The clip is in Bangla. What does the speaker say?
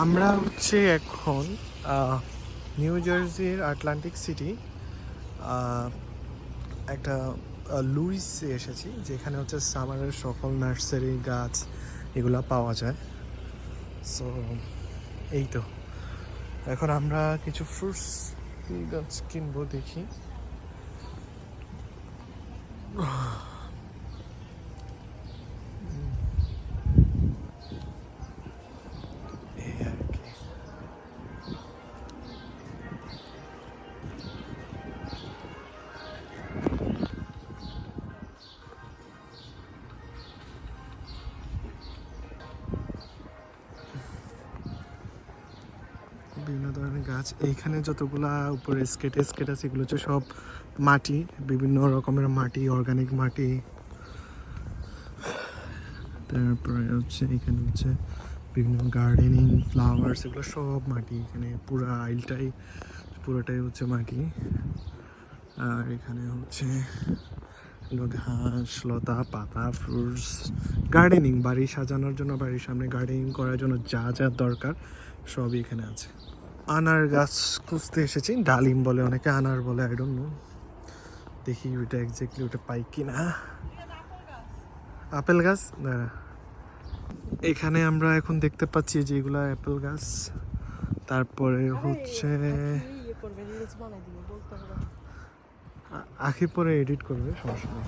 আমরা হচ্ছে এখন নিউ জার্সির আটলান্টিক সিটি একটা লুইসে এসেছি, যেখানে হচ্ছে সামারের সকল নার্সারি গাছ এগুলা পাওয়া যায়। সো এই তো এখন আমরা কিছু ফ্রুটস গাছ কিনবো, দেখি। এই আর কি। বিভিন্ন ধরনের গাছ এইখানে যতগুলা উপরে স্কেট আছে, এগুলো হচ্ছে সব মাটি, বিভিন্ন রকমের মাটি, অর্গানিক মাটি। তারপরে হচ্ছে এখানে হচ্ছে বিভিন্ন গার্ডেনিং ফ্লাওয়ার্স, এগুলো সব মাটি। এখানে পুরো আইলটাই পুরোটাই হচ্ছে মাটি। আর এখানে হচ্ছে ঘাস লতা পাতা, ফ্রুটস, গার্ডেনিং, বাড়ি সাজানোর জন্য, বাড়ির সামনে গার্ডেনিং করার জন্য যা যা দরকার সবই এখানে আছে। আনার গাছ খুঁজতে এসেছি, ডালিম বলে অনেকে, আনার বলে, আই ডোন্ট নো। দেখি ওইটা এক্স্যাক্টলি ওটা পাই কিনা। আপেল গাছ না, এখানে আমরা এখন দেখতে পাচ্ছি যে এগুলা অ্যাপেল গাছ। তারপরে হচ্ছে আখি পরে এডিট করবে, সমস্যা নেই।